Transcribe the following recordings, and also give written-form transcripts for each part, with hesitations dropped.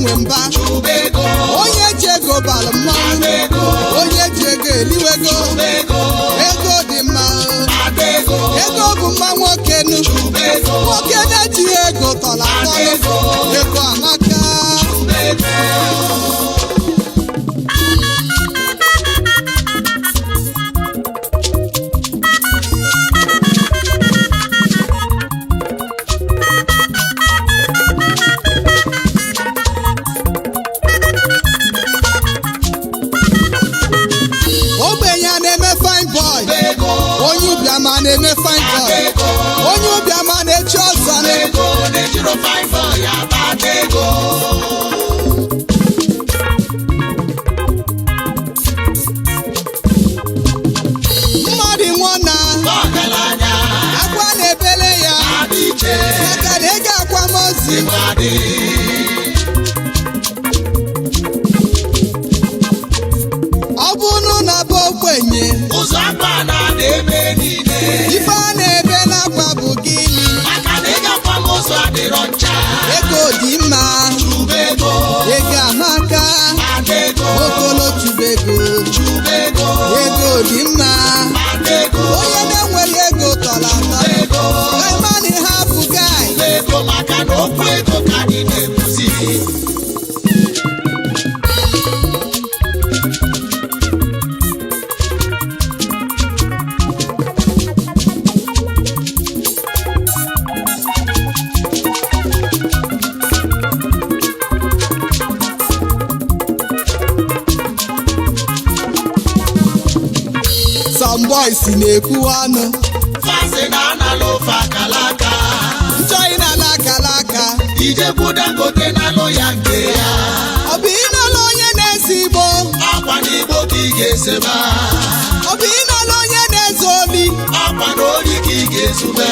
nwe mba onye ji ego bara mmanwụ onye ji ego eliwego ego dị mma ego bụ mma nwoke nu nwoke na-ejighị ego tọrọ atọ ego amaka onye ụbịama na-eme fine boy onye ụbịama na-echi ọzọ mmadụ nwụọ na akwa na-ebele ya maka na ego akwamozu ọ bụrụ na bụ ogbenye ife a na-ebe n'akwa bụ gịnị ego dị mma ego amaka okolo chubego ego dị mma onye na-enwere ego tọrọ atọ kaimani ha bụ gai some boys na-ekwu ọnụ nchọghị na n'akalaka Ijebu Dangote n'alụ ya nke ya ọ bụ ịnọlụ onye na-eze igbo akwa n'igbo ka ị ga-eseba ọ bụ ịnọlụ onye na-eze oli akwa n'ori ka ị ga-ezube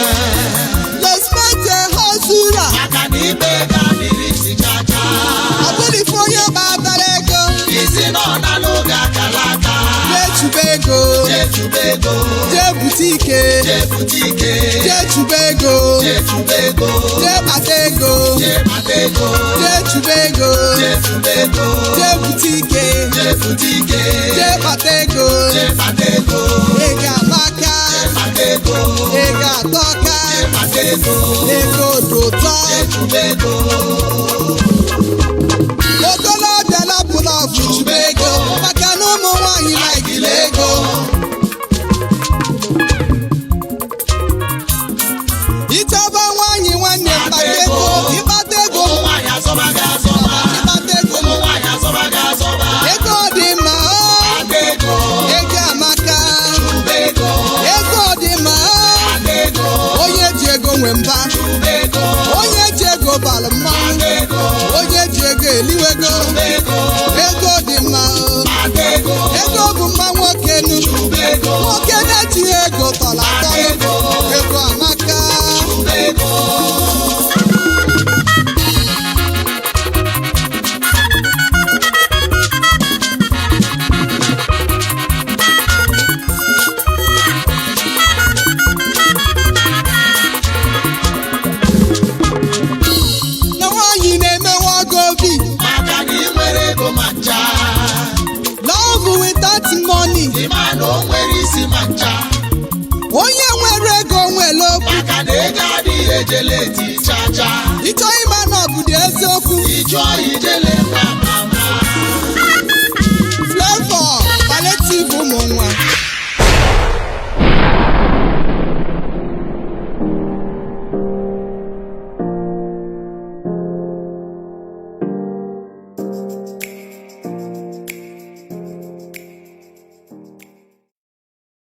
respect a hustler maka na ibe ga-adịrị isi chacha ọ bụrụ ife onye gbatara ego isi nọ n'alụ ga akalaka jechube ego jee bute ike jee chube ego jee kpata ego jee chube ego jee bute ike jee kpata ego ego amaka ego atọka ego dị ụtọ okolobịa lapụla ọbụ chube ego maka na ụmụ nwaanyị laikiri ego ịchọba nwaanyị nwanne ịkpata ego ego dị mma ego amaka ego dị mma onye ji ego nwe mba onye ji ego bara mmanwụ onye ji ego eliwego ego dị mma ego bụ mma nwoke nu nwoke na-ejighị ego tọrọ atọ ego amaka na nwaanyị na-emewe ọgọ obi maka na ị nwere ego ma ncha love without money ịma na o nwere isi ma ncha onye nwere ego nwere okwu maka na ego adịghị ejele eti chacha ịchọ ịma na ọ bụ dị eziokwu ịjụọ ijele